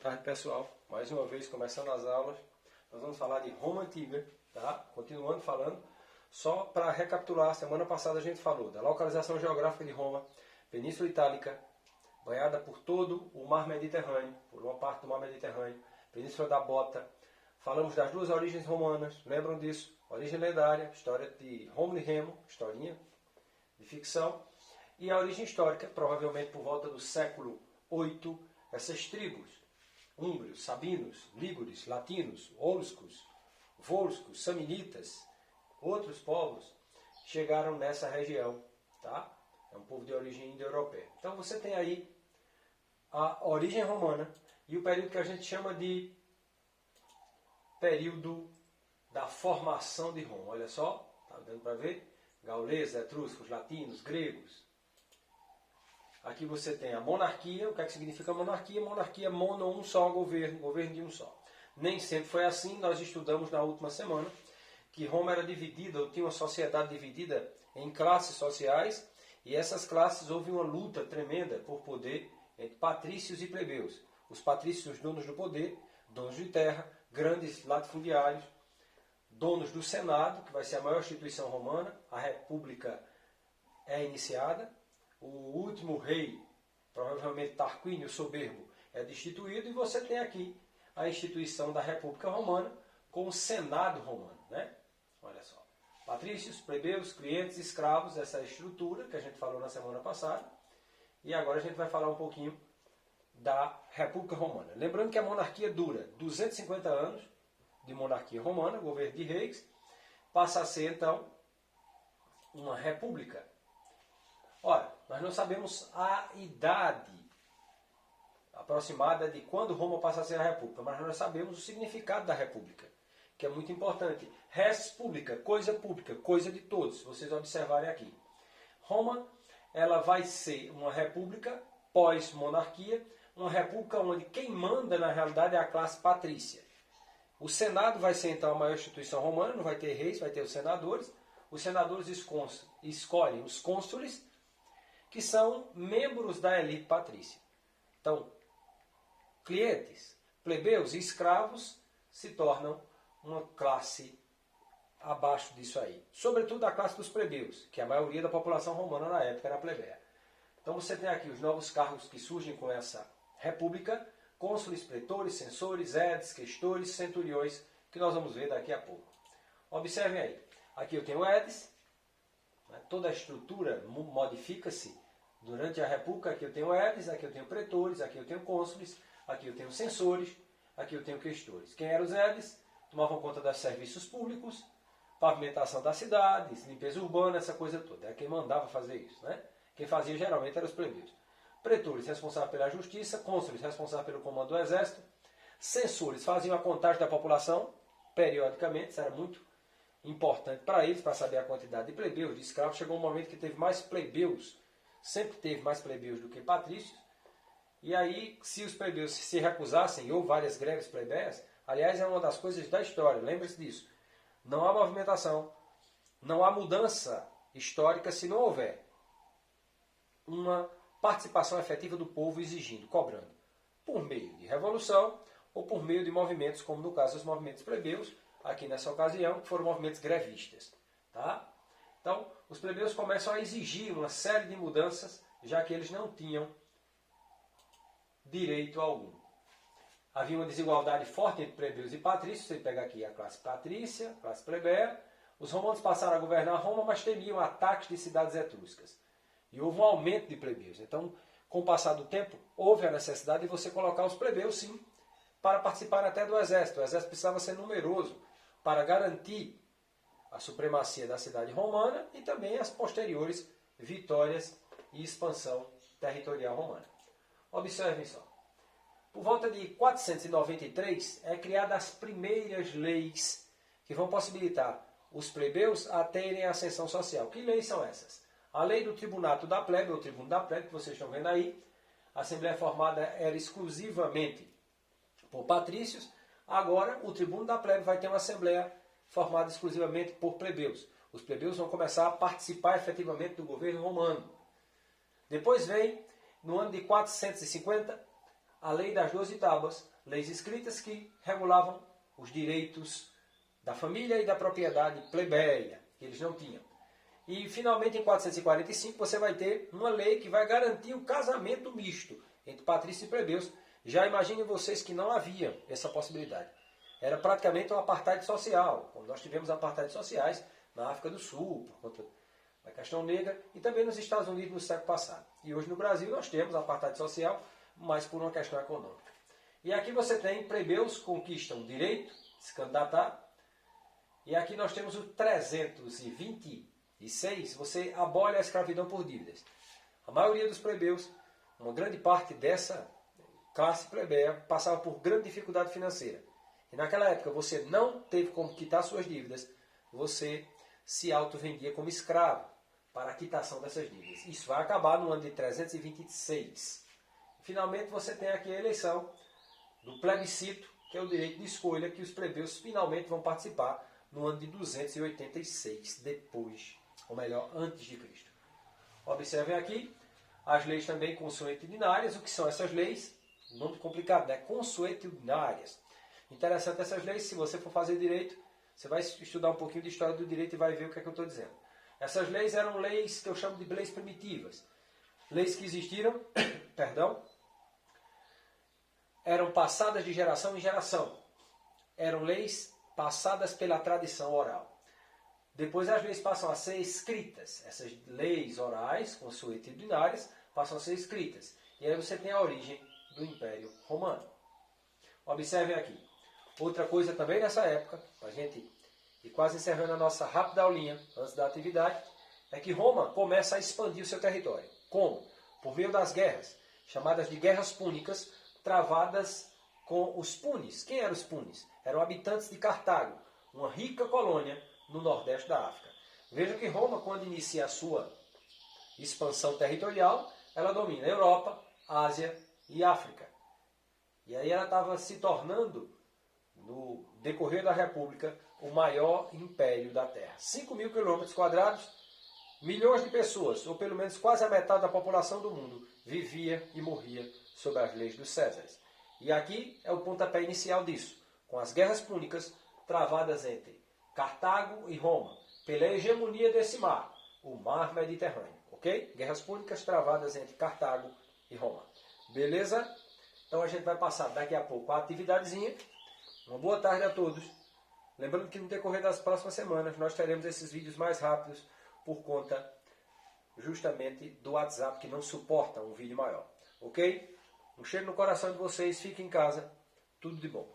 tarde, pessoal. Mais uma vez, começando as aulas, nós vamos falar de Roma Antiga, tá? Continuando falando, só para recapitular, semana passada a gente falou da localização geográfica de Roma, Península Itálica, banhada por todo o mar Mediterrâneo, por uma parte do mar Mediterrâneo, Península da Bota. Falamos das duas origens romanas, lembram disso? Origem lendária, história de Rômulo e Remo, historinha de ficção, e a origem histórica, provavelmente por volta do século VIII, essas tribos, húngaros, sabinos, lígures, latinos, oluscos, volscos, samnitas, outros povos, chegaram nessa região, tá? É um povo de origem indo-europeia. Então você tem aí a origem romana e o período que a gente chama de período da formação de Roma. Olha só, tá dando para ver? Gauleses, etruscos, latinos, gregos. Aqui você tem a monarquia. O que é que significa monarquia? Monarquia, mono, um só governo, governo de um só. Nem sempre foi assim. Nós estudamos na última semana que Roma era dividida, ou tinha uma sociedade dividida em classes sociais, e essas classes houve uma luta tremenda por poder entre patrícios e plebeus. Os patrícios, donos do poder, donos de terra, grandes latifundiários, donos do Senado, que vai ser a maior instituição romana, a República é iniciada, o último rei, provavelmente Tarquínio Soberbo, é destituído, e você tem aqui a instituição da República Romana com o Senado romano, né? Olha só. Patrícios, plebeus, clientes, escravos, essa estrutura que a gente falou na semana passada. E agora a gente vai falar um pouquinho da República Romana. Lembrando que a monarquia dura 250 anos de monarquia romana, governo de reis, passa a ser então uma república. Ora, nós não sabemos a idade aproximada de quando Roma passa a ser a república, mas nós sabemos o significado da república, que é muito importante. Res publica, coisa coisa de todos, se vocês observarem aqui. Roma, ela vai ser uma república pós-monarquia, uma república onde quem manda na realidade é a classe patrícia. O Senado vai ser então a maior instituição romana, não vai ter reis, vai ter os senadores. Os senadores escolhem os cônsules, que são membros da elite patrícia. Então, clientes, plebeus e escravos se tornam uma classe abaixo disso aí. Sobretudo a classe dos plebeus, que a maioria da população romana na época era plebeia. Então você tem aqui os novos cargos que surgem com essa república: cônsules, pretores, censores, edes, questores, centuriões, que nós vamos ver daqui a pouco. Observem aí. Aqui eu tenho edes, né? Toda a estrutura modifica-se durante a república. Aqui eu tenho edes, aqui eu tenho pretores, aqui eu tenho cônsules, aqui eu tenho censores, aqui eu tenho questores. Quem eram os edes? Tomavam conta dos serviços públicos, pavimentação das cidades, limpeza urbana, essa coisa toda. Era quem mandava fazer isso, né? Quem fazia geralmente eram os plebeus. Pretores, responsáveis pela justiça; cônsules, responsáveis pelo comando do exército; censores, faziam a contagem da população periodicamente. Isso era muito importante para eles, para saber a quantidade de plebeus, de escravos. Chegou um momento que teve mais plebeus, sempre teve mais plebeus do que patrícios. E aí, se os plebeus se recusassem, e houve várias greves plebeias, aliás, é uma das coisas da história, lembre-se disso. Não há movimentação, não há mudança histórica se não houver uma participação efetiva do povo exigindo, cobrando, por meio de revolução ou por meio de movimentos, como no caso dos movimentos plebeus, aqui nessa ocasião, que foram movimentos grevistas. Tá? Então, os plebeus começam a exigir uma série de mudanças, já que eles não tinham direito algum. Havia uma desigualdade forte entre plebeus e patrícios. Você pega aqui a classe patrícia, a classe plebeia. Os romanos passaram a governar Roma, mas temiam ataques de cidades etruscas. E houve um aumento de plebeus. Então, com o passar do tempo, houve a necessidade de você colocar os plebeus, sim, para participar até do exército. O exército precisava ser numeroso para garantir a supremacia da cidade romana e também as posteriores vitórias e expansão territorial romana. Observem só. Por volta de 493 é criada as primeiras leis que vão possibilitar os plebeus a terem ascensão social. Que leis são essas? A lei do tribunato da plebe, ou tribuno da plebe, que vocês estão vendo aí. A assembleia formada era exclusivamente por patrícios. Agora o tribuno da plebe vai ter uma assembleia formada exclusivamente por plebeus. Os plebeus vão começar a participar efetivamente do governo romano. Depois vem, no ano de 450, a lei das 12 tábuas, leis escritas que regulavam os direitos da família e da propriedade plebeia, que eles não tinham. E finalmente em 445 você vai ter uma lei que vai garantir o casamento misto entre patrícios e plebeus. Já imaginem vocês que não havia essa possibilidade. Era praticamente um apartheid social, como nós tivemos apartheid sociais na África do Sul, por conta da questão negra, e também nos Estados Unidos no século passado. E hoje no Brasil nós temos apartheid social, mas por uma questão econômica. E aqui você tem plebeus conquistam o direito de se candidatar, e aqui nós temos o 326, você abole a escravidão por dívidas. A maioria dos plebeus, uma grande parte dessa classe plebeia, passava por grande dificuldade financeira. E naquela época você não teve como quitar suas dívidas, você se auto-vendia como escravo para a quitação dessas dívidas. Isso vai acabar no ano de 326. Finalmente você tem aqui a eleição do plebiscito, que é o direito de escolha que os plebeus finalmente vão participar no ano de 286 depois, ou melhor, antes de Cristo. Observem aqui as leis também consuetudinárias. O que são essas leis? Nome complicado, né? Consuetudinárias. Interessante essas leis, se você for fazer direito, você vai estudar um pouquinho de história do direito e vai ver o que é que eu estou dizendo. Essas leis eram leis que eu chamo de leis primitivas. Leis que existiram, perdão, eram passadas de geração em geração. Eram leis passadas pela tradição oral. Depois as leis passam a ser escritas. Essas leis orais, consuetudinárias, passam a ser escritas. E aí você tem a origem do Império Romano. Observem aqui. Outra coisa também nessa época, para a gente ir quase encerrando a nossa rápida aulinha antes da atividade, é que Roma começa a expandir o seu território. Como? Por meio das guerras, chamadas de guerras púnicas, travadas com os punes. Quem eram os punes? Eram habitantes de Cartago, uma rica colônia no nordeste da África. Veja que Roma, quando inicia a sua expansão territorial, ela domina a Europa, Ásia e África. E aí ela estava se tornando, no decorrer da República, o maior império da Terra. 5.000 quilômetros quadrados, milhões de pessoas, ou pelo menos quase a metade da população do mundo, vivia e morria sob as leis dos Césares. E aqui é o pontapé inicial disso, com as guerras púnicas travadas entre Cartago e Roma, pela hegemonia desse mar, o mar Mediterrâneo. Ok? Guerras púnicas travadas entre Cartago e Roma. Beleza? Então a gente vai passar daqui a pouco a atividadezinha. Uma boa tarde a todos. Lembrando que no decorrer das próximas semanas nós teremos esses vídeos mais rápidos por conta justamente do WhatsApp que não suporta um vídeo maior. Ok? Um cheiro no coração de vocês. Fiquem em casa. Tudo de bom.